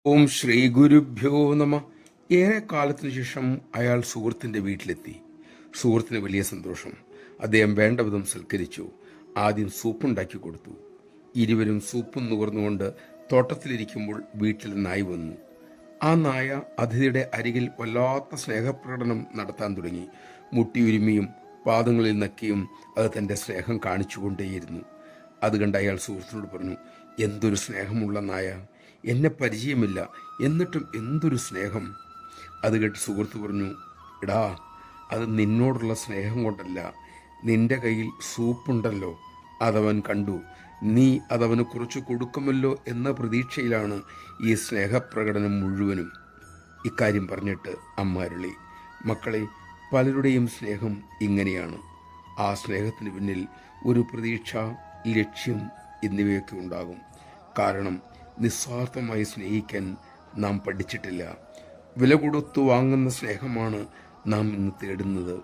ഓം ശ്രീ ഗുരുഭ്യോ നമ. ഏറെ കാലത്തിനു ശേഷം അയാൾ സുഹൃത്തിന്റെ വീട്ടിലെത്തി. സുഹൃത്തിന് വലിയ സന്തോഷം. അദ്ദേഹം വേണ്ടവിധം സൽക്കരിച്ചു. ആദ്യം സൂപ്പുണ്ടാക്കി കൊടുത്തു. ഇരുവരും സൂപ്പും നുകർന്നുകൊണ്ട് തോട്ടത്തിലിരിക്കുമ്പോൾ വീട്ടിൽ നായ വന്നു. ആ നായ അതിഥിയുടെ അരികിൽ വല്ലാത്ത സ്നേഹപ്രകടനം നടത്താൻ തുടങ്ങി. മുട്ടിയുരുമിയും പാദങ്ങളിൽ നക്കിയും അത് തന്റെ സ്നേഹം കാണിച്ചുകൊണ്ടേയിരുന്നു. അത് കണ്ട് അയാൾ സുഹൃത്തിനോട് പറഞ്ഞു, എന്തൊരു സ്നേഹമുള്ള നായ, എന്നെ പരിചയമില്ല, എന്നിട്ടും എന്തൊരു സ്നേഹം. അത് കേട്ട് സുഹൃത്ത് പറഞ്ഞു, എടാ, അത് നിന്നോടുള്ള സ്നേഹം കൊണ്ടല്ല, നിന്റെ കയ്യിൽ സൂപ്പുണ്ടല്ലോ, അതവൻ കണ്ടു. നീ അതവന് കുറച്ച് കൊടുക്കുമല്ലോ എന്ന പ്രതീക്ഷയിലാണ് ഈ സ്നേഹപ്രകടനം മുഴുവനും. ഇക്കാര്യം പറഞ്ഞിട്ട് അമ്മ അരുളി, മക്കളെ, പലരുടെയും സ്നേഹം ഇങ്ങനെയാണ്. ആ സ്നേഹത്തിന് പിന്നിൽ ഒരു പ്രതീക്ഷ, ലക്ഷ്യം എന്നിവയൊക്കെ ഉണ്ടാകും. കാരണം നിസ്വാർത്ഥമായി സ്നേഹിക്കാൻ നാം പഠിച്ചിട്ടില്ല. വില കൊടുത്തു വാങ്ങുന്ന സ്നേഹമാണ് നാം ഇന്ന് തേടുന്നത്.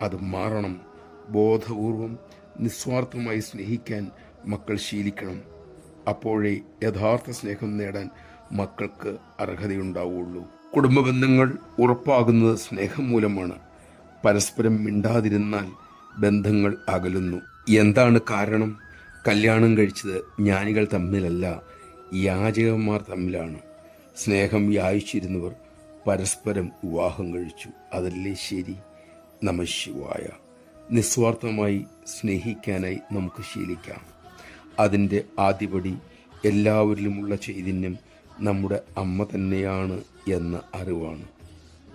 അത് മാറണം. ബോധപൂർവം നിസ്വാർത്ഥമായി സ്നേഹിക്കാൻ മക്കൾ ശീലിക്കണം. അപ്പോഴേ യഥാർത്ഥ സ്നേഹം നേടാൻ മക്കൾക്ക് അർഹതയുണ്ടാവുള്ളൂ. കുടുംബ ബന്ധങ്ങൾ ഉറപ്പാകുന്നത് സ്നേഹം മൂലമാണ്. പരസ്പരം മിണ്ടാതിരുന്നാൽ ബന്ധങ്ങൾ അകലുന്നു. എന്താണ് കാരണം? കല്യാണം കഴിച്ചത് ജ്ഞാനികൾ തമ്മിലല്ല, യാചകന്മാർ തമ്മിലാണ്. സ്നേഹം യാചിച്ചിരുന്നവർ പരസ്പരം വിവാഹം കഴിച്ചു. അതല്ലേ ശരി? നമഃശിവായ. നിസ്വാർത്ഥമായി സ്നേഹിക്കാനായി നമുക്ക് ശീലിക്കാം. അതിൻ്റെ ആദ്യപടി എല്ലാവരിലുമുള്ള ചൈതന്യം നമ്മുടെ അമ്മ തന്നെയാണ് എന്ന അറിവാണ്.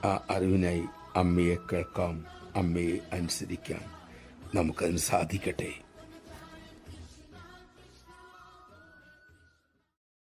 ആ അറിവിനായി അമ്മയെ കേൾക്കാം, അമ്മയെ അനുസരിക്കാം. നമുക്കതിന് സാധിക്കട്ടെ.